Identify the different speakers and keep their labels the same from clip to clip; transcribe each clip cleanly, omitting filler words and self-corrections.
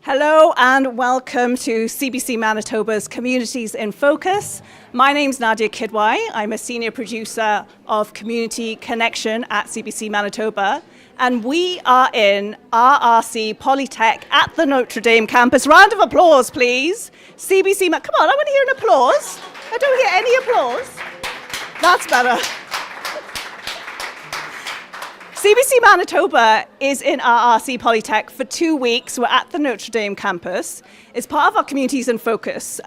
Speaker 1: Hello and welcome to CBC Manitoba's Communities in Focus. My name's Nadia Kidwai. I'm a senior producer of Community Connection at CBC Manitoba. And we are in RRC Polytech at the Notre Dame campus. Round of applause, please. Come on, I want to hear an applause. I don't hear any applause. That's better. CBC Manitoba is in RRC Polytech for 2 weeks. We're at the Notre Dame campus. It's part of our Communities in Focus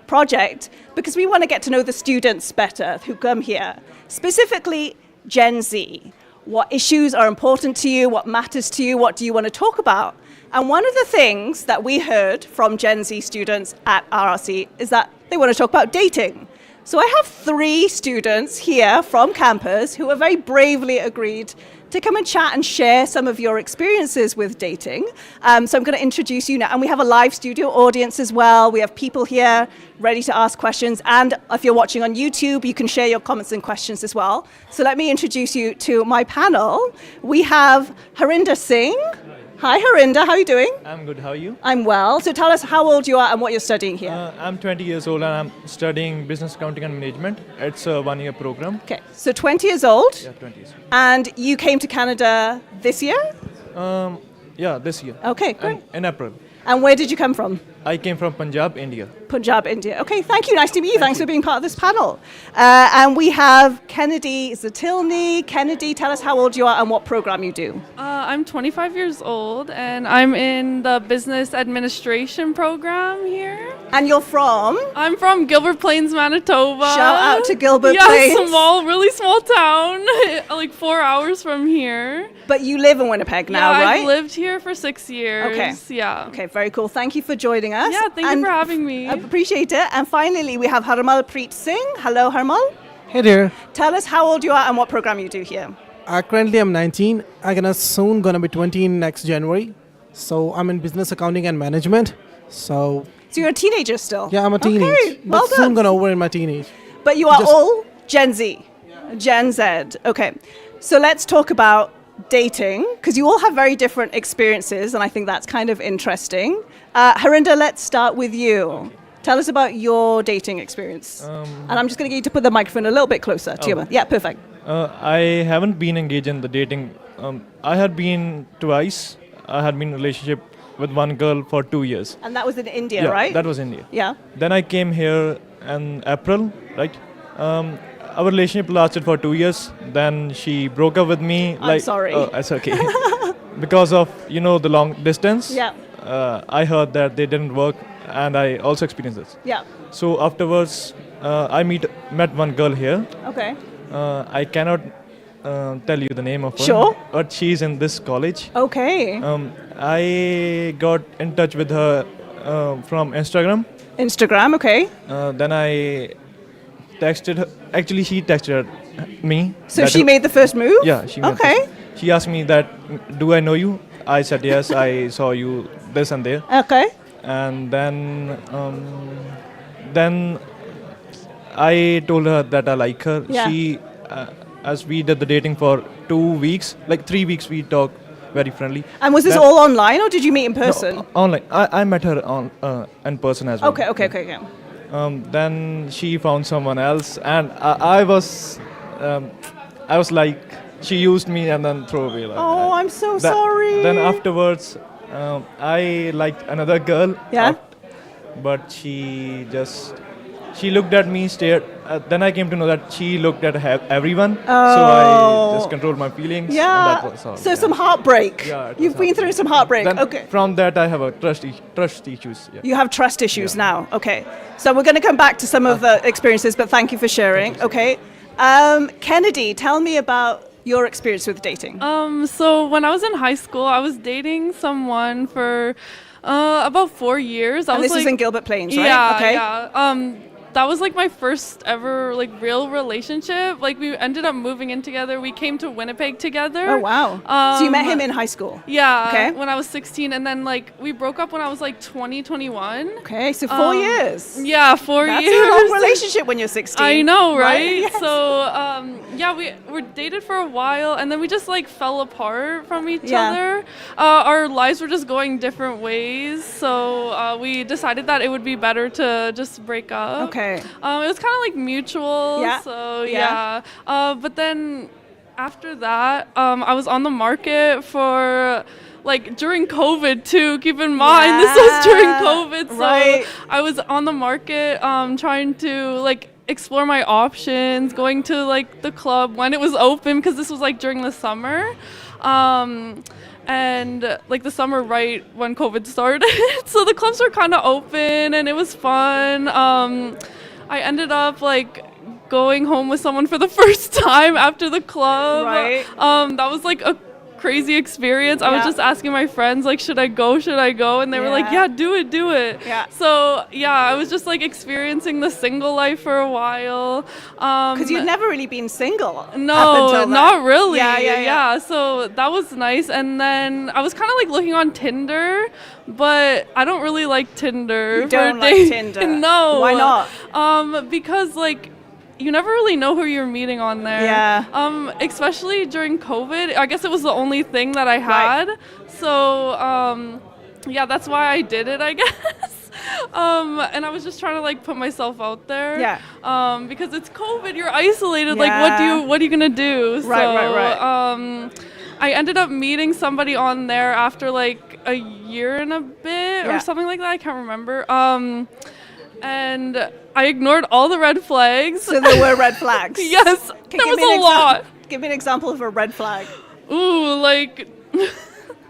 Speaker 1: project because we want to get to know the students better who come here, specifically Gen Z. What issues are important to you? What matters to you? What do you want to talk about? And one of the things that we heard from Gen Z students at RRC is that they want to talk about dating. So I have 3 students here from campus who have very bravely agreed to come and chat and share some of your experiences with dating. So I'm going to introduce you now. And we have a live studio audience as well. We have people here ready to ask questions. And if you're watching on YouTube, you can share your comments and questions as well. So let me introduce you to my panel. We have Harinder Singh. Hi, Harinder. How are you doing?
Speaker 2: I'm good. How are you?
Speaker 1: I'm well. So tell us how old you are and what you're studying here.
Speaker 2: I'm 20 years old and I'm studying business accounting and management. It's a 1-year program.
Speaker 1: Okay, so 20 years old.
Speaker 2: Yeah, 20 years old.
Speaker 1: And you came to Canada this year?
Speaker 2: Yeah, this year.
Speaker 1: Okay, great.
Speaker 2: In April.
Speaker 1: And where did you come from?
Speaker 2: I came from Punjab, India.
Speaker 1: Punjab, India. Okay, thank you. Nice to meet you. Thanks for being part of this panel. And we have Kennedy Zatilny. Kennedy, tell us how old you are and what program you do.
Speaker 3: I'm 25 years old and I'm in the business administration program here.
Speaker 1: And you're from?
Speaker 3: I'm from Gilbert Plains, Manitoba.
Speaker 1: Shout out to Gilbert Plains.
Speaker 3: Yeah, really small town, like 4 hours from here.
Speaker 1: But you live in Winnipeg now, right?
Speaker 3: I've lived here for 6 years.
Speaker 1: Okay.
Speaker 3: Yeah.
Speaker 1: Okay, very cool. Thank you for joining us.
Speaker 3: Yeah, thank you for having me.
Speaker 1: I appreciate it. And finally, we have Harmal Preet Singh. Hello, Harmal.
Speaker 4: Hey there.
Speaker 1: Tell us how old you are and what program you do here.
Speaker 4: Currently I'm 19. I'm soon gonna be 20 next January. So I'm in business accounting and management. So
Speaker 1: you're a teenager still?
Speaker 4: Yeah, I'm a teenage.
Speaker 1: Okay, well
Speaker 4: but
Speaker 1: done.
Speaker 4: soon gonna over in my teenage.
Speaker 1: But you are all Gen Z, Gen Z. Okay, so let's talk about dating, because you all have very different experiences, and I think that's kind of interesting. Harinder, let's start with you. Okay. Tell us about your dating experience. And I'm just going to get you to put the microphone a little bit closer to your mouth. Yeah, perfect.
Speaker 2: I haven't been engaged in the dating. I had been twice. I had been in a relationship with one girl for 2 years.
Speaker 1: And that was in India, right?
Speaker 2: That was India.
Speaker 1: Yeah.
Speaker 2: Then I came here in April, right? Our relationship lasted for 2 years. Then she broke up with me.
Speaker 1: I'm sorry.
Speaker 2: Oh, that's okay. Because of, the long distance.
Speaker 1: Yeah.
Speaker 2: I heard that they didn't work, and I also experienced this.
Speaker 1: Yeah.
Speaker 2: So afterwards, I met one girl here.
Speaker 1: Okay.
Speaker 2: I cannot tell you the name of her.
Speaker 1: Sure.
Speaker 2: But she's in this college.
Speaker 1: Okay.
Speaker 2: I got in touch with her from Instagram.
Speaker 1: Instagram, okay.
Speaker 2: Then I texted her. Actually, she texted me.
Speaker 1: So she made the first move?
Speaker 2: Yeah, she made
Speaker 1: Okay.
Speaker 2: She asked me that, do I know you? I said, yes, I saw you this and there.
Speaker 1: Okay.
Speaker 2: And then I told her that I like her.
Speaker 1: Yeah.
Speaker 2: She, as we did the dating for 2 weeks, like 3 weeks, we talked very friendly.
Speaker 1: And was this all online, or did you meet in person?
Speaker 2: No, online. I met her in person as well.
Speaker 1: Okay.
Speaker 2: Then she found someone else, and I was like, she used me and then threw away. Like
Speaker 1: Oh, I'm so sorry.
Speaker 2: Then afterwards, I liked another girl.
Speaker 1: Yeah.
Speaker 2: But she looked at me, stared. Then I came to know that she looked at everyone.
Speaker 1: Oh.
Speaker 2: So I just controlled my feelings.
Speaker 1: Yeah.
Speaker 2: And that was all.
Speaker 1: So some heartbreak.
Speaker 2: Yeah,
Speaker 1: You've been through some heartbreak.
Speaker 2: Then
Speaker 1: Okay.
Speaker 2: From that, I have a trust issues. Yeah.
Speaker 1: You have trust issues now. Okay. So we're going to come back to some of the experiences, but thank you for sharing. Okay. Kennedy, tell me about your experience with dating.
Speaker 3: So when I was in high school, I was dating someone for about 4 years.
Speaker 1: And this is in Gilbert Plains, right?
Speaker 3: Yeah,
Speaker 1: okay.
Speaker 3: yeah. that was like my first ever like real relationship. Like we ended up moving in together. We came to Winnipeg together.
Speaker 1: Oh, wow. So you met him in high school?
Speaker 3: Yeah.
Speaker 1: Okay.
Speaker 3: When I was 16, and then like we broke up when I was like 21.
Speaker 1: Okay, so 4 years.
Speaker 3: Yeah, 4 years.
Speaker 1: That's a long relationship when you're 16.
Speaker 3: I know, right?
Speaker 1: Yes.
Speaker 3: So, yeah, we were dated for a while, and then we just like fell apart from each
Speaker 1: Yeah.
Speaker 3: other. Our lives were just going different ways, so we decided that it would be better to just break up.
Speaker 1: Okay.
Speaker 3: It was kind of like mutual.
Speaker 1: Yeah.
Speaker 3: So
Speaker 1: Yeah.
Speaker 3: yeah. But then after that, I was on the market for. Like during COVID too, keep in mind, this was during COVID, so
Speaker 1: Right.
Speaker 3: I was on the market trying to like explore my options, going to like the club when it was open, because this was like during the summer. And like the summer right when COVID started. So the clubs were kind of open and it was fun. I ended up like going home with someone for the first time after the club.
Speaker 1: Right.
Speaker 3: That was like a crazy experience. I was
Speaker 1: Yeah.
Speaker 3: just asking my friends like, should I go? And they were like,
Speaker 1: Yeah.
Speaker 3: yeah, do it.
Speaker 1: Yeah.
Speaker 3: So yeah, I was just like experiencing the single life for a while.
Speaker 1: Because you'd never really been single. up
Speaker 3: No,
Speaker 1: until then.
Speaker 3: not really.
Speaker 1: Yeah.
Speaker 3: So that was nice. And then I was kind of like looking on Tinder, but I don't really like Tinder.
Speaker 1: You don't
Speaker 3: for
Speaker 1: like
Speaker 3: dating.
Speaker 1: Tinder?
Speaker 3: No.
Speaker 1: Why not?
Speaker 3: Because like you never really know who you're meeting on there.
Speaker 1: Yeah.
Speaker 3: Especially during COVID. I guess it was the only thing that I had.
Speaker 1: Right.
Speaker 3: So yeah, that's why I did it, I guess. And I was just trying to like put myself out there.
Speaker 1: Yeah.
Speaker 3: Because it's COVID, you're isolated. Like
Speaker 1: Yeah.
Speaker 3: what are you gonna do?
Speaker 1: Right.
Speaker 3: I ended up meeting somebody on there after like a year and a bit
Speaker 1: Yeah.
Speaker 3: or something like that. I can't remember. And I ignored all the red flags.
Speaker 1: So there were red flags.
Speaker 3: Yes,
Speaker 1: Okay,
Speaker 3: there
Speaker 1: give
Speaker 3: was
Speaker 1: me an
Speaker 3: a lot.
Speaker 1: Give me an example of a red flag.
Speaker 3: Ooh, like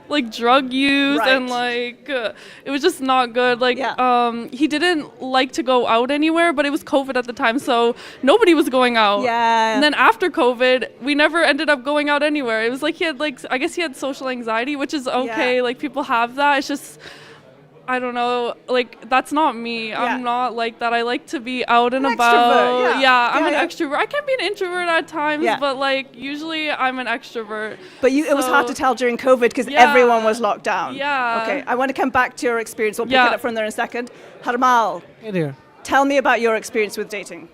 Speaker 3: like drug use
Speaker 1: Right.
Speaker 3: and like it was just not good. Like
Speaker 1: Yeah.
Speaker 3: he didn't like to go out anywhere, but it was COVID at the time, so nobody was going out.
Speaker 1: Yeah.
Speaker 3: And then after COVID, we never ended up going out anywhere. It was like he had like I guess he had social anxiety, which is okay.
Speaker 1: Yeah.
Speaker 3: Like people have that. It's just I don't know, like that's not me.
Speaker 1: Yeah.
Speaker 3: I'm not like that. I like to be out and
Speaker 1: An
Speaker 3: about.
Speaker 1: extrovert, yeah.
Speaker 3: I'm
Speaker 1: Yeah,
Speaker 3: an extrovert. I can be an introvert at times,
Speaker 1: Yeah.
Speaker 3: but like usually I'm an extrovert.
Speaker 1: But it was hard to
Speaker 3: So-
Speaker 1: tell during COVID because
Speaker 3: Yeah.
Speaker 1: everyone was locked down.
Speaker 3: Yeah.
Speaker 1: Okay, I want to come back to your experience. We'll pick
Speaker 3: Yeah.
Speaker 1: it up from there in a second. Harmal,
Speaker 4: Hey there.
Speaker 1: tell me about your experience with dating.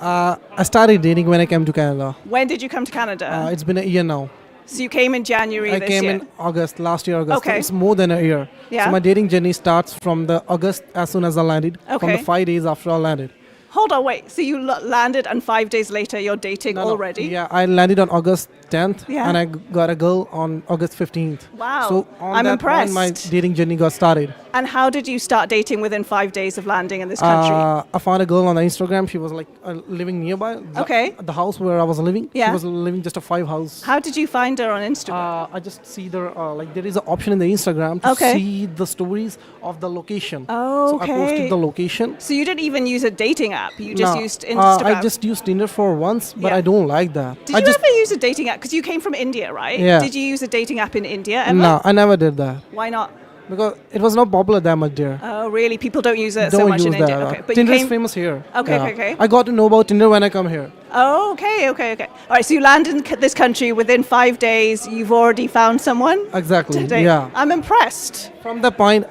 Speaker 4: I started dating when I came to Canada.
Speaker 1: When did you come to Canada?
Speaker 4: It's been a year now.
Speaker 1: So you came in January
Speaker 4: I
Speaker 1: this
Speaker 4: came
Speaker 1: year.
Speaker 4: in August, last year August.
Speaker 1: Okay.
Speaker 4: It's more than a year.
Speaker 1: Yeah.
Speaker 4: So my dating journey starts from the August as soon as I landed. From
Speaker 1: Okay.
Speaker 4: the 5 days after I landed.
Speaker 1: Hold on, wait. So you landed and 5 days later you're dating
Speaker 4: No, no.
Speaker 1: already?
Speaker 4: Yeah, I landed on August 10th
Speaker 1: Yeah.
Speaker 4: and I got a girl on August 15th.
Speaker 1: Wow.
Speaker 4: So on
Speaker 1: I'm
Speaker 4: that
Speaker 1: impressed.
Speaker 4: point, my dating journey got started.
Speaker 1: And how did you start dating within 5 days of landing in this country?
Speaker 4: I found a girl on the Instagram. She was like living nearby.
Speaker 1: Okay.
Speaker 4: The house where I was living.
Speaker 1: Yeah.
Speaker 4: She was living just a 5 house.
Speaker 1: How did you find her on Instagram?
Speaker 4: I just see like there is an option in the Instagram to
Speaker 1: Okay.
Speaker 4: see the stories of the location.
Speaker 1: Oh,
Speaker 4: So I
Speaker 1: okay.
Speaker 4: posted the location.
Speaker 1: So you didn't even use a dating app. You just
Speaker 4: No,
Speaker 1: used Instagram.
Speaker 4: I just used Tinder for once, but
Speaker 1: Yeah.
Speaker 4: I don't like that.
Speaker 1: Did
Speaker 4: I
Speaker 1: you
Speaker 4: just
Speaker 1: ever use a dating app? Because you came from India, right?
Speaker 4: Yeah.
Speaker 1: Did you use a dating app in India ever?
Speaker 4: no, I never did that
Speaker 1: Why not?
Speaker 4: because it was not popular that much there.
Speaker 1: Oh, really? People don't use it
Speaker 4: Don't
Speaker 1: so much
Speaker 4: use
Speaker 1: in India.
Speaker 4: that.
Speaker 1: Okay, but
Speaker 4: Tinder
Speaker 1: you
Speaker 4: is
Speaker 1: came.
Speaker 4: famous here.
Speaker 1: Okay, okay.
Speaker 4: I got to know about Tinder when I come here.
Speaker 1: Oh, okay. All right. So you land in this country within 5 days. You've already found someone.
Speaker 4: Exactly.
Speaker 1: to date.
Speaker 4: Yeah.
Speaker 1: I'm impressed.
Speaker 4: From that point,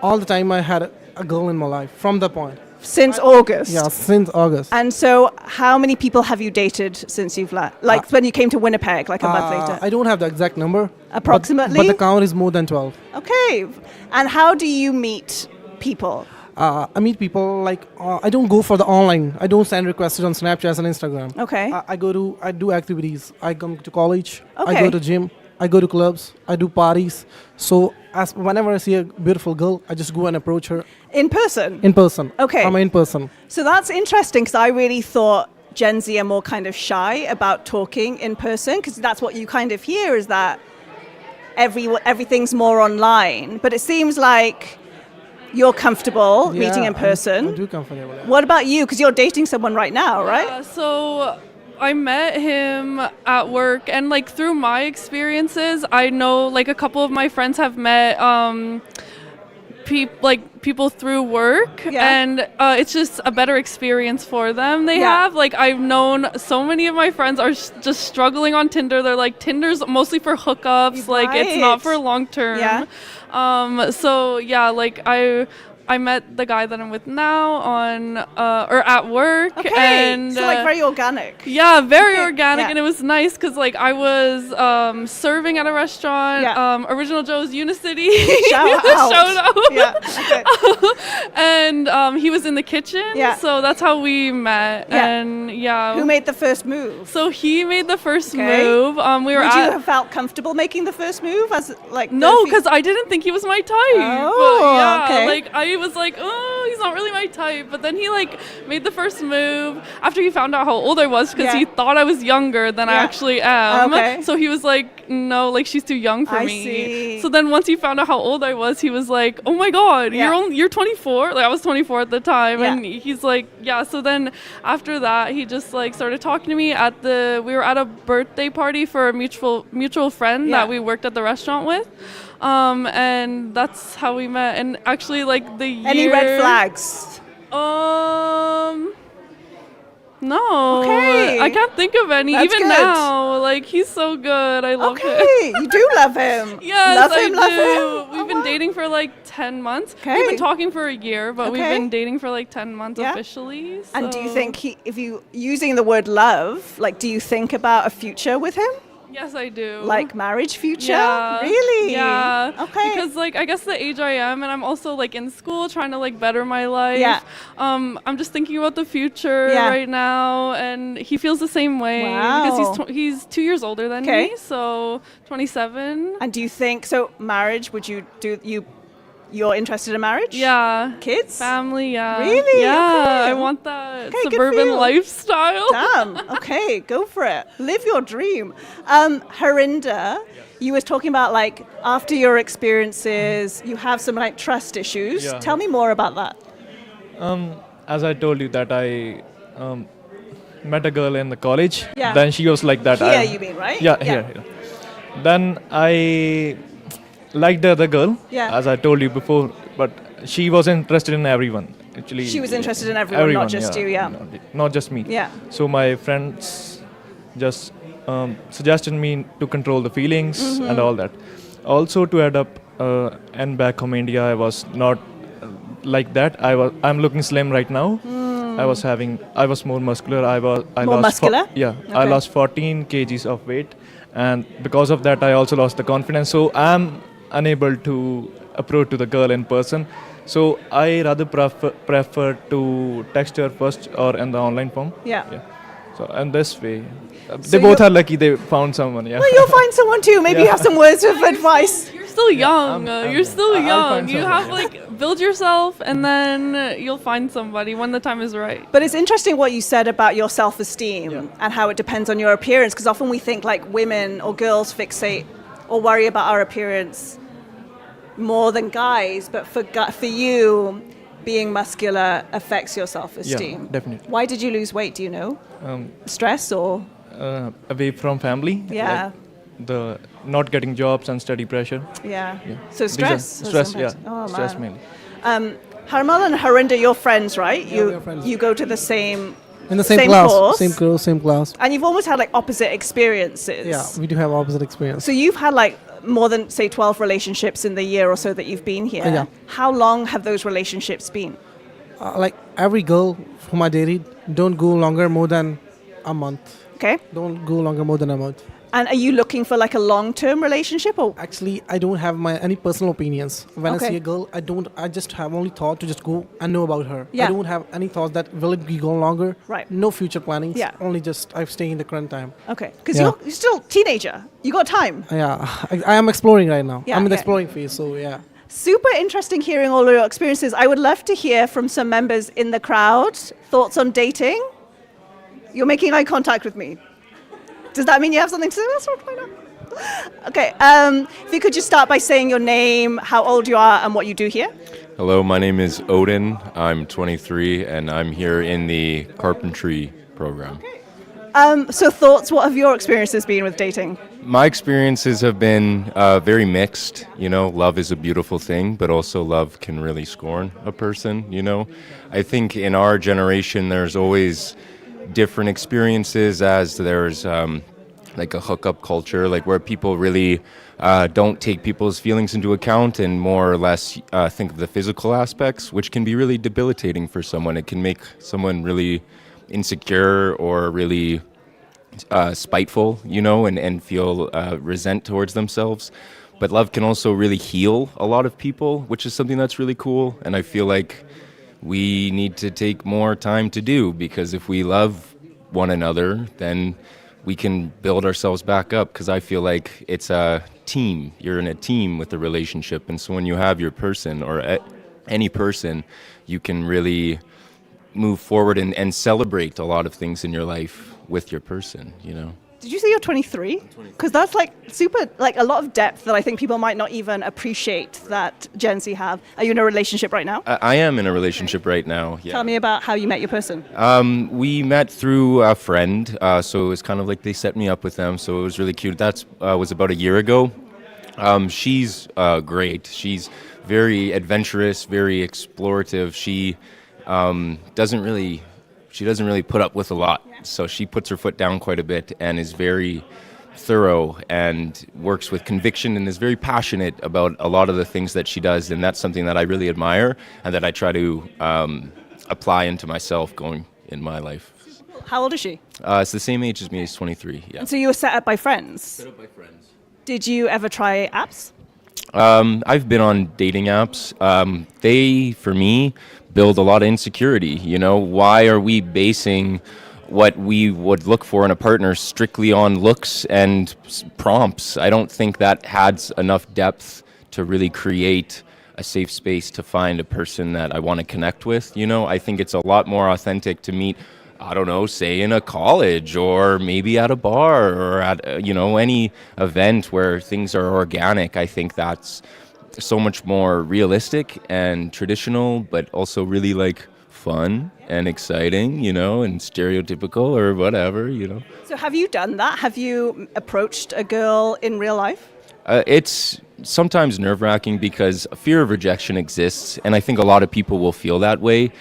Speaker 4: all the time I had a girl in my life. From that point.
Speaker 1: Since August.
Speaker 4: Yeah, since August.
Speaker 1: And so, how many people have you dated since you've landed? Like when you came to Winnipeg, like a month later.
Speaker 4: I don't have the exact number.
Speaker 1: Approximately?
Speaker 4: But the count is more than 12.
Speaker 1: Okay. And how do you meet people?
Speaker 4: I meet people like I don't go for the online. I don't send requests on Snapchat and Instagram.
Speaker 1: Okay.
Speaker 4: I do activities. I come to college.
Speaker 1: Okay.
Speaker 4: I go to gym. I go to clubs. I do parties. So whenever I see a beautiful girl, I just go and approach her
Speaker 1: In person?
Speaker 4: in person.
Speaker 1: Okay.
Speaker 4: I'm in person.
Speaker 1: So that's interesting because I really thought Gen Z are more kind of shy about talking in person because that's what you kind of hear is that everything's more online. But it seems like you're comfortable meeting in person.
Speaker 4: I do comfortable. Yeah.
Speaker 1: What about you? Because you're dating someone right now, right?
Speaker 3: So I met him at work, and like through my experiences, I know like a couple of my friends have met people through work,
Speaker 1: Yeah.
Speaker 3: and it's just a better experience for them. They
Speaker 1: Yeah.
Speaker 3: have like I've known so many of my friends are just struggling on Tinder. They're like Tinder's mostly for hookups, like it's not
Speaker 1: Right.
Speaker 3: for long term.
Speaker 1: Yeah.
Speaker 3: So yeah, like I met the guy that I'm with now on or at work,
Speaker 1: Okay.
Speaker 3: and
Speaker 1: so like very organic.
Speaker 3: yeah, very
Speaker 1: Okay,
Speaker 3: organic,
Speaker 1: yeah.
Speaker 3: and it was nice because like I was serving at a restaurant,
Speaker 1: Yeah.
Speaker 3: Original Joe's Unicity.
Speaker 1: Shout out.
Speaker 3: Shout out.
Speaker 1: Yeah. Okay.
Speaker 3: And he was in the kitchen,
Speaker 1: Yeah.
Speaker 3: so that's how we met.
Speaker 1: Yeah.
Speaker 3: And yeah,
Speaker 1: Who made the first move?
Speaker 3: so he made the first
Speaker 1: Okay.
Speaker 3: move. We were
Speaker 1: Would you
Speaker 3: at.
Speaker 1: have felt comfortable making the first move as like
Speaker 3: No,
Speaker 1: the fe-
Speaker 3: because I didn't think he was my type.
Speaker 1: Oh,
Speaker 3: yeah,
Speaker 1: okay.
Speaker 3: like I was like, oh, he's not really my type. But then he like made the first move after he found out how old I was, because
Speaker 1: Yeah.
Speaker 3: he thought I was younger than I
Speaker 1: Yeah.
Speaker 3: actually am.
Speaker 1: Okay.
Speaker 3: So he was like, no, like she's too young for
Speaker 1: I
Speaker 3: me.
Speaker 1: see.
Speaker 3: So then once he found out how old I was, he was like, oh my god,
Speaker 1: Yeah.
Speaker 3: you're 24. Like I was 24 at the time,
Speaker 1: Yeah.
Speaker 3: and he's like, yeah. So then after that, he just like started talking to me we were at a birthday party for a mutual friend
Speaker 1: Yeah.
Speaker 3: that we worked at the restaurant with. And that's how we met. And actually, like the year.
Speaker 1: Any red flags?
Speaker 3: No.
Speaker 1: Okay.
Speaker 3: I can't think of any.
Speaker 1: That's
Speaker 3: Even
Speaker 1: good.
Speaker 3: now, like he's so good. I love him.
Speaker 1: Okay, you do love him.
Speaker 3: Yes,
Speaker 1: love
Speaker 3: I
Speaker 1: him,
Speaker 3: do.
Speaker 1: love him.
Speaker 3: We've
Speaker 1: Oh,
Speaker 3: been
Speaker 1: wow.
Speaker 3: dating for like 10 months.
Speaker 1: Okay.
Speaker 3: We've been talking for a year, but we've
Speaker 1: Okay.
Speaker 3: been dating for like 10 months
Speaker 1: Yeah.
Speaker 3: officially.
Speaker 1: And do you
Speaker 3: so-
Speaker 1: think if you using the word love, like, do you think about a future with him,
Speaker 3: Yes, I do.
Speaker 1: like marriage future?
Speaker 3: Yeah.
Speaker 1: Really?
Speaker 3: Yeah.
Speaker 1: Okay.
Speaker 3: Because like I guess the age I am, and I'm also like in school trying to like better my life.
Speaker 1: Yeah.
Speaker 3: I'm just thinking about the future
Speaker 1: Yeah.
Speaker 3: right now, and he feels the same way because
Speaker 1: Wow.
Speaker 3: he's 2 years older than
Speaker 1: Okay.
Speaker 3: me, so 27.
Speaker 1: And do you think so? Marriage? Would you do you? You're interested in marriage?
Speaker 3: Yeah.
Speaker 1: Kids?
Speaker 3: Family, yeah.
Speaker 1: Really?
Speaker 3: Yeah,
Speaker 1: Okay.
Speaker 3: I want that
Speaker 1: Okay, good for
Speaker 3: suburban
Speaker 1: you.
Speaker 3: lifestyle.
Speaker 1: Damn. Okay, go for it. Live your dream. Harinder, you were talking about like after your experiences, you have some like trust issues.
Speaker 2: Yeah.
Speaker 1: Tell me more about that.
Speaker 2: As I told you that I met a girl in the college.
Speaker 1: Yeah.
Speaker 2: Then she was like that.
Speaker 1: Here, you mean, right?
Speaker 2: Yeah,
Speaker 1: Yeah.
Speaker 2: here. Then I liked the other girl,
Speaker 1: Yeah.
Speaker 2: as I told you before, but she was interested in everyone. Actually,
Speaker 1: She was interested in everyone, not just you, yeah.
Speaker 2: Not just me.
Speaker 1: Yeah.
Speaker 2: So my friends just suggested me to control the feelings
Speaker 1: Mm-hmm.
Speaker 2: and all that. Also to add up, and back home India, I was not like that. I'm looking slim right now. I was more muscular. I
Speaker 1: More
Speaker 2: lost
Speaker 1: muscular?
Speaker 2: I
Speaker 1: Okay.
Speaker 2: lost 14 kgs of weight, and because of that, I also lost the confidence. So I'm unable to approach to the girl in person. So I rather prefer to text her first or in the online form.
Speaker 1: Yeah.
Speaker 2: So in this way,
Speaker 1: So
Speaker 2: they both
Speaker 1: you're-
Speaker 2: are lucky. They found someone. Yeah.
Speaker 1: Well, you'll find someone too. Maybe you have some words of advice.
Speaker 3: You're still young.
Speaker 2: I'm-
Speaker 3: You're still
Speaker 2: I'll
Speaker 3: young.
Speaker 2: find
Speaker 3: You
Speaker 2: someone,
Speaker 3: have like build yourself, and then you'll find somebody when the time is right.
Speaker 1: But it's interesting what you said about your self-esteem and how it depends on your appearance, because often we think like women or girls fixate or worry about our appearance more than guys, but for you, being muscular affects your self-esteem.
Speaker 2: Yeah, definitely.
Speaker 1: Why did you lose weight? Do you know?
Speaker 2: Um,
Speaker 1: Stress or?
Speaker 2: away from family.
Speaker 1: Yeah.
Speaker 2: Like the not getting jobs and study pressure.
Speaker 1: Yeah.
Speaker 2: Yeah.
Speaker 1: So
Speaker 2: These are
Speaker 1: stress. has
Speaker 2: Stress. Yeah.
Speaker 1: impact. Oh,
Speaker 2: Stress
Speaker 1: man.
Speaker 2: mainly.
Speaker 1: Harmal and Harinder, you're friends, right?
Speaker 4: Yeah, we are friends.
Speaker 1: You go to the same
Speaker 4: In the same
Speaker 1: Same
Speaker 4: class,
Speaker 1: course.
Speaker 4: same course, same class.
Speaker 1: and you've almost had like opposite experiences.
Speaker 4: Yeah, we do have opposite experience.
Speaker 1: So you've had like more than say 12 relationships in the year or so that you've been here.
Speaker 4: Yeah.
Speaker 1: How long have those relationships been?
Speaker 4: Like every girl whom I dated, don't go longer more than a month.
Speaker 1: Okay.
Speaker 4: Don't go longer more than a month.
Speaker 1: And are you looking for like a long-term relationship or?
Speaker 4: Actually, I don't have any personal opinions. When I
Speaker 1: Okay.
Speaker 4: see a girl, I just have only thought to just go and know about her.
Speaker 1: Yeah.
Speaker 4: I don't have any thoughts that will it be go longer.
Speaker 1: Right.
Speaker 4: No future plannings.
Speaker 1: Yeah.
Speaker 4: Only just I stay in the current time.
Speaker 1: Okay. Because
Speaker 4: Yeah.
Speaker 1: you're still teenager. You got time.
Speaker 4: Yeah, I am exploring right now.
Speaker 1: Yeah,
Speaker 4: I'm in the
Speaker 1: yeah.
Speaker 4: exploring phase, so yeah.
Speaker 1: Super interesting hearing all of your experiences. I would love to hear from some members in the crowd. Thoughts on dating? You're making eye contact with me. Does that mean you have something to say? That's right, why not? Okay, if you could just start by saying your name, how old you are, and what you do here.
Speaker 5: Hello, my name is Odin. I'm 23 and I'm here in the carpentry program.
Speaker 1: So thoughts, what have your experiences been with dating?
Speaker 5: My experiences have been very mixed. You know, love is a beautiful thing, but also love can really scorn a person, you know. I think in our generation there's always different experiences, as there's like a hookup culture, like where people really don't take people's feelings into account and more or less think of the physical aspects, which can be really debilitating for someone. It can make someone really insecure or really spiteful, you know, and feel resent towards themselves. But love can also really heal a lot of people, which is something that's really cool. And I feel like we need to take more time to do, because if we love one another, then we can build ourselves back up, because I feel like it's a team. You're in a team with a relationship. And so when you have your person or any person, you can really move forward and celebrate a lot of things in your life with your person, you know.
Speaker 1: Did you say you're 23? Because that's like super, like a lot of depth that I think people might not even appreciate that Gen Z have. Are you in a relationship right now?
Speaker 5: I am in a relationship right now. Yeah.
Speaker 1: Tell me about how you met your person.
Speaker 5: We met through a friend, so it was kind of like they set me up with them, so it was really cute. That was about a year ago. She's great. She's very adventurous, very explorative. She doesn't really put up with a lot. So she puts her foot down quite a bit and is very thorough and works with conviction and is very passionate about a lot of the things that she does. And that's something that I really admire and that I try to apply into myself going in my life.
Speaker 1: How old is she?
Speaker 5: It's the same age as me. She's 23. Yeah.
Speaker 1: And so you were set up by friends?
Speaker 5: Set up by friends.
Speaker 1: Did you ever try apps?
Speaker 5: I've been on dating apps. They, for me, build a lot of insecurity. You know, why are we basing what we would look for in a partner strictly on looks and prompts? I don't think that adds enough depth to really create a safe space to find a person that I want to connect with. You know, I think it's a lot more authentic to meet, I don't know, say in a college or maybe at a bar or at, you know, any event where things are organic. I think that's so much more realistic and traditional, but also really like fun and exciting, you know, and stereotypical or whatever, you know.
Speaker 1: So have you done that? Have you approached a girl in real life?
Speaker 5: It's sometimes nerve-wracking because fear of rejection exists, and I think a lot of people will feel that way.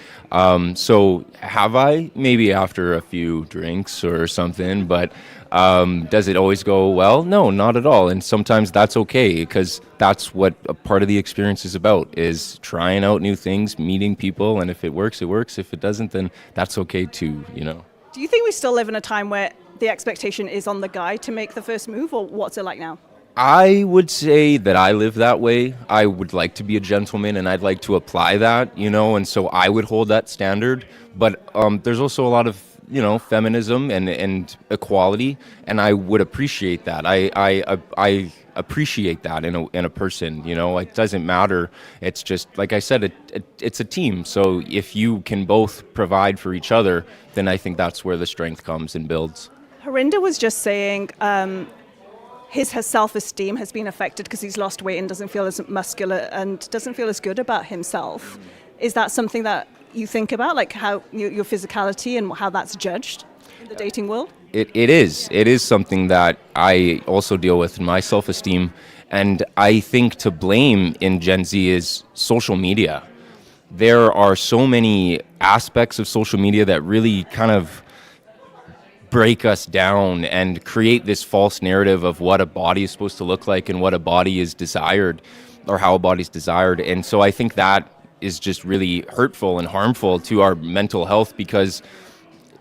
Speaker 5: So have I? Maybe after a few drinks or something, but does it always go well? No, not at all. And sometimes that's okay, because that's what a part of the experience is about, is trying out new things, meeting people, and if it works, it works. If it doesn't, then that's okay too, you know.
Speaker 1: Do you think we still live in a time where the expectation is on the guy to make the first move, or what's it like now?
Speaker 5: I would say that I live that way. I would like to be a gentleman, and I'd like to apply that, you know, and so I would hold that standard. But there's also a lot of, you know, feminism and equality, and I would appreciate that. I appreciate that in a person, you know. It doesn't matter. It's just, like I said, it's a team. So if you can both provide for each other, then I think that's where the strength comes and builds.
Speaker 1: Harinder was just saying his self-esteem has been affected because he's lost weight and doesn't feel as muscular and doesn't feel as good about himself. Is that something that you think about, like how your physicality and how that's judged in the dating world?
Speaker 5: It is something that I also deal with in my self-esteem, and I think to blame in Gen Z is social media. There are so many aspects of social media that really kind of break us down and create this false narrative of what a body is supposed to look like and what a body is desired, or how a body is desired. And so I think that is just really hurtful and harmful to our mental health, because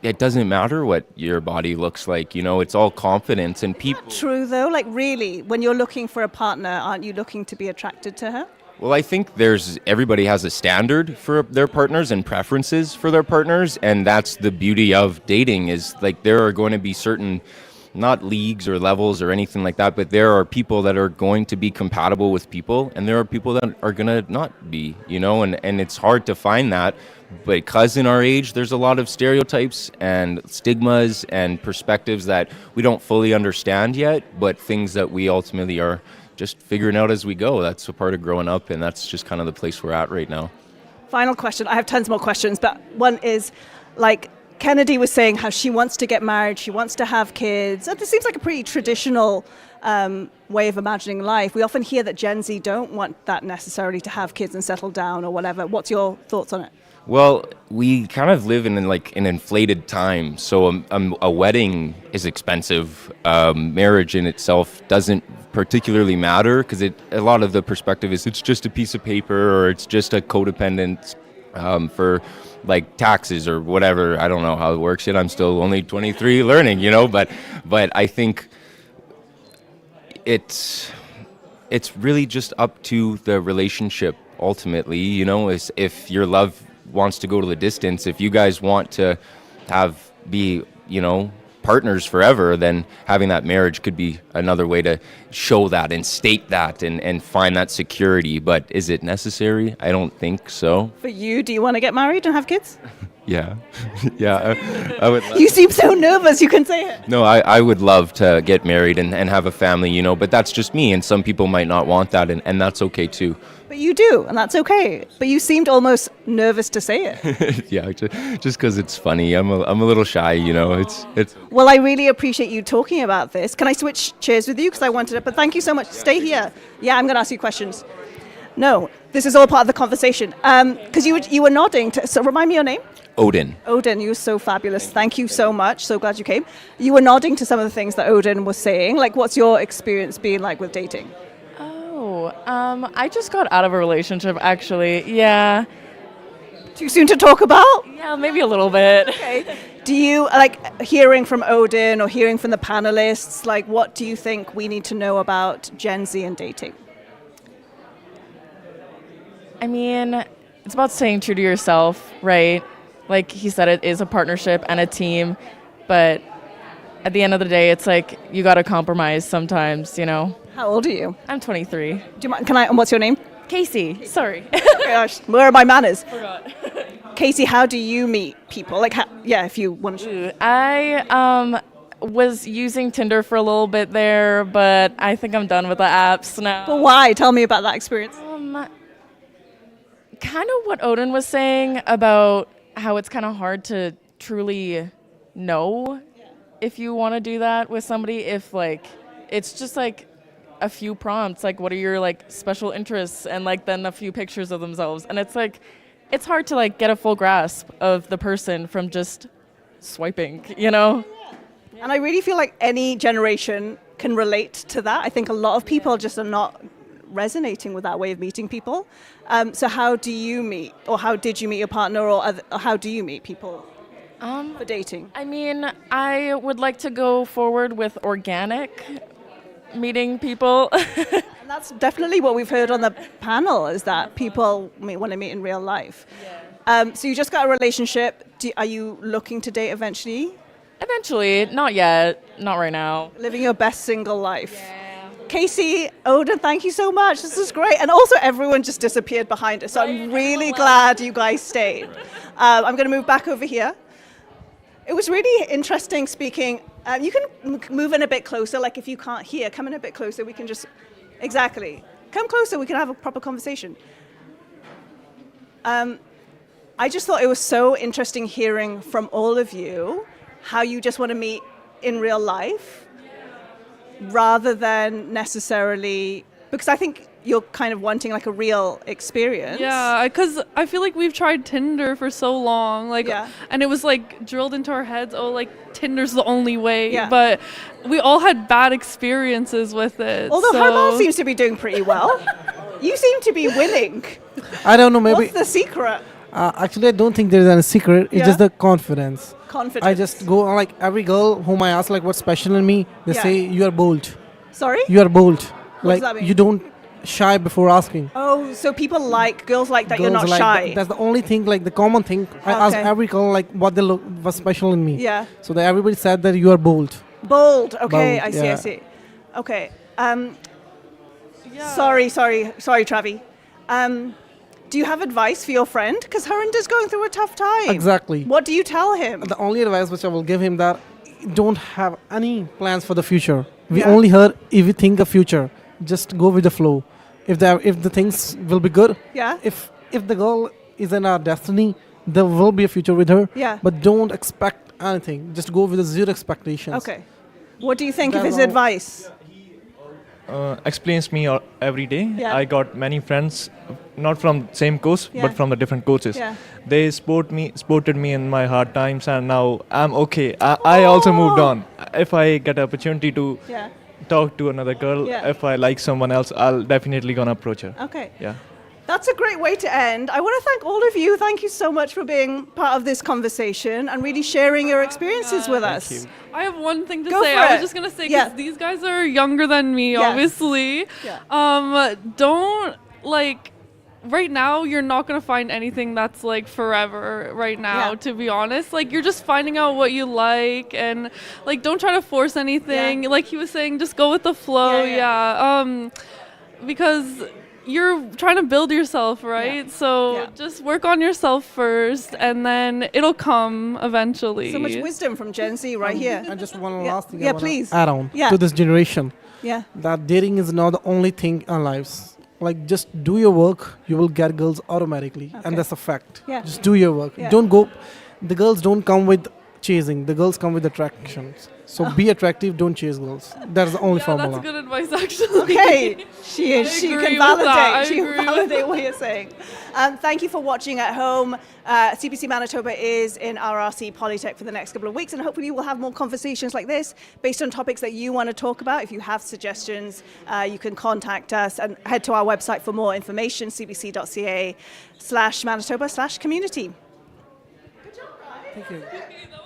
Speaker 5: it doesn't matter what your body looks like, you know, it's all confidence. And people.
Speaker 1: True though, like really, when you're looking for a partner, aren't you looking to be attracted to her?
Speaker 5: Well, I think everybody has a standard for their partners and preferences for their partners, and that's the beauty of dating, is like there are going to be certain, not leagues or levels or anything like that, but there are people that are going to be compatible with people, and there are people that are going to not be, you know, and it's hard to find that, because in our age there's a lot of stereotypes and stigmas and perspectives that we don't fully understand yet, but things that we ultimately are just figuring out as we go. That's a part of growing up, and that's just kind of the place we're at right now.
Speaker 1: Final question. I have tons more questions, but one is, like, Kennedy was saying how she wants to get married, she wants to have kids. This seems like a pretty traditional way of imagining life. We often hear that Gen Z don't want that necessarily, to have kids and settle down or whatever. What's your thoughts on it?
Speaker 5: Well, we kind of live in like an inflated time. So a wedding is expensive. Marriage in itself doesn't particularly matter because a lot of the perspective is it's just a piece of paper or it's just a codependent for like taxes or whatever. I don't know how it works yet. I'm still only 23 learning, but I think it's really just up to the relationship ultimately, is if your love wants to go to the distance, if you guys want to be partners forever, then having that marriage could be another way to show that and state that and find that security. But is it necessary? I don't think so.
Speaker 1: For you, do you want to get married and have kids?
Speaker 5: Yeah. Yeah. I would
Speaker 1: You seem so nervous, you can say it.
Speaker 5: No, I would love to get married and have a family, but that's just me, and some people might not want that, and that's okay too.
Speaker 1: But you do, and that's okay. But you seemed almost nervous to say it.
Speaker 5: Yeah, just because it's funny. I'm a little shy, It's.
Speaker 1: Well, I really appreciate you talking about this. Can I switch chairs with you? Because I wanted it, but thank you so much. Stay here. Yeah, I'm going to ask you questions. No, this is all part of the conversation. Because you were nodding. So remind me your name?
Speaker 5: Odin.
Speaker 1: Odin, you were so fabulous. Thank you so much. So glad you came. You were nodding to some of the things that Odin was saying. Like, what's your experience been like with dating?
Speaker 6: I just got out of a relationship, actually. Yeah.
Speaker 1: Too soon to talk about?
Speaker 6: Yeah, maybe a little bit.
Speaker 1: Okay. Do you, like, hearing from Odin or hearing from the panelists, like, what do you think we need to know about Gen Z and dating?
Speaker 6: I mean, it's about staying true to yourself, right? Like he said, it is a partnership and a team, but at the end of the day, it's like you got to compromise sometimes,
Speaker 1: How old are you?
Speaker 6: I'm 23.
Speaker 1: Do you mind, and what's your name?
Speaker 6: Casey, sorry.
Speaker 1: Gosh, where are my manners?
Speaker 6: Forgot.
Speaker 1: Casey, how do you meet people? Like, if you want to.
Speaker 6: I was using Tinder for a little bit there, but I think I'm done with the apps now.
Speaker 1: But why? Tell me about that experience.
Speaker 6: Kind of what Odin was saying about how it's kind of hard to truly know if you want to do that with somebody, if like it's just like a few prompts, like what are your like special interests, and like then a few pictures of themselves, and it's like it's hard to like get a full grasp of the person from just swiping,
Speaker 1: And I really feel like any generation can relate to that. I think a lot of people just are not resonating with that way of meeting people. So how do you meet, or how did you meet your partner, or how do you meet people for dating?
Speaker 6: I mean, I would like to go forward with organic meeting people.
Speaker 1: And that's definitely what we've heard on the panel, is that people want to meet in real life. Yeah. So you just got a relationship. Are you looking to date eventually?
Speaker 6: Eventually, not yet, not right now.
Speaker 1: Living your best single life.
Speaker 6: Yeah.
Speaker 1: Casey, Odin, thank you so much. This is great. And also everyone just disappeared behind us. So I'm really glad you guys stayed. I'm going to move back over here. It was really interesting speaking. You can move in a bit closer. Like if you can't hear, come in a bit closer. We can just, exactly. Come closer. We can have a proper conversation. I just thought it was so interesting hearing from all of you how you just want to meet in real life, rather than necessarily, because I think you're kind of wanting like a real experience.
Speaker 3: Yeah, because I feel like we've tried Tinder for so long, and it was like drilled into our heads, Tinder's the only way.
Speaker 1: Yeah.
Speaker 3: But we all had bad experiences with it.
Speaker 1: Although Herman seems to be doing pretty well. You seem to be winning.
Speaker 4: I don't know, maybe.
Speaker 1: What's the secret?
Speaker 4: Actually, I don't think there's any secret. It's just the confidence.
Speaker 1: Confidence.
Speaker 4: I just go like every girl whom I ask like what's special in me, they say you are bold.
Speaker 1: Sorry?
Speaker 4: You are bold.
Speaker 1: What does that mean?
Speaker 4: You don't shy before asking.
Speaker 1: Oh, so girls like that,
Speaker 4: Girls
Speaker 1: you're not
Speaker 4: like
Speaker 1: shy.
Speaker 4: That's the only thing, like the common thing. I ask every girl like what they look, what's special in me.
Speaker 1: Yeah.
Speaker 4: So that everybody said that you are bold.
Speaker 1: Bold. Okay,
Speaker 4: Bold,
Speaker 1: I
Speaker 4: yeah.
Speaker 1: see. Okay. Sorry, Travi. Do you have advice for your friend? Because Harinder's going through a tough time.
Speaker 4: Exactly.
Speaker 1: What do you tell him?
Speaker 4: The only advice which I will give him that don't have any plans for the future. We
Speaker 1: Yeah.
Speaker 4: only heard if you think of future, just go with the flow. If the things will be good,
Speaker 1: Yeah.
Speaker 4: if the girl is in our destiny, there will be a future with her.
Speaker 1: Yeah.
Speaker 4: But don't expect anything. Just go with the zero expectations.
Speaker 1: Okay. What do you think of
Speaker 4: That's
Speaker 1: his
Speaker 4: all.
Speaker 1: advice?
Speaker 2: Explains me every day.
Speaker 1: Yeah.
Speaker 2: I got many friends, not from same course,
Speaker 1: Yeah.
Speaker 2: but from the different coaches.
Speaker 1: Yeah.
Speaker 2: They supported me in my hard times, and now I'm okay. I also moved on. If I get an opportunity to
Speaker 1: Yeah.
Speaker 2: talk to another girl,
Speaker 1: Yeah.
Speaker 2: if I like someone else, I'll definitely gonna approach her.
Speaker 1: Okay.
Speaker 2: Yeah.
Speaker 1: That's a great way to end. I want to thank all of you. Thank you so much for being part of this conversation and really sharing your experiences with us.
Speaker 2: you.
Speaker 3: I have one thing to
Speaker 1: Go
Speaker 3: say.
Speaker 1: for
Speaker 3: I
Speaker 1: it.
Speaker 3: was just gonna say because
Speaker 1: Yeah.
Speaker 3: these guys are younger than me,
Speaker 1: Yes.
Speaker 3: obviously.
Speaker 1: Yeah.
Speaker 3: Don't like. Right now, you're not gonna find anything that's like forever. Right now,
Speaker 1: Yeah.
Speaker 3: to be honest, like you're just finding out what you like, and like don't try to force anything.
Speaker 1: Yeah.
Speaker 3: Like he was saying, just go with the flow.
Speaker 1: Yeah.
Speaker 3: Because you're trying to build yourself, right? So
Speaker 1: Yeah.
Speaker 3: just work on yourself first, and then it'll come eventually.
Speaker 1: So much wisdom from Gen Z right here.
Speaker 4: And just one
Speaker 1: Yeah.
Speaker 4: last thing
Speaker 1: Yeah,
Speaker 4: I wanna
Speaker 1: please.
Speaker 4: add on
Speaker 1: Yeah.
Speaker 4: to this generation.
Speaker 1: Yeah.
Speaker 4: That dating is not the only thing in our lives. Like, just do your work, you will get girls automatically.
Speaker 1: Okay.
Speaker 4: And that's a fact.
Speaker 1: Yeah.
Speaker 4: Just do your work.
Speaker 1: Yeah.
Speaker 4: Don't go, the girls don't come with chasing, the girls come with attractions. So be attractive, don't chase girls. That's the only
Speaker 3: Yeah,
Speaker 4: formula.
Speaker 3: that's good advice, actually.
Speaker 1: Okay, she
Speaker 3: agree
Speaker 1: can
Speaker 3: with that.
Speaker 1: validate.
Speaker 3: I
Speaker 1: She
Speaker 3: agree
Speaker 1: can
Speaker 3: with
Speaker 1: validate what you're saying. Thank you for watching at home. CBC Manitoba is in RRC Polytech for the next couple of weeks, and hopefully we'll have more conversations like this based on topics that you want to talk about. If you have suggestions, you can contact us and head to our website for more information, cbc.ca/Manitoba/community.
Speaker 4: Thank you.
Speaker 3: Okay, that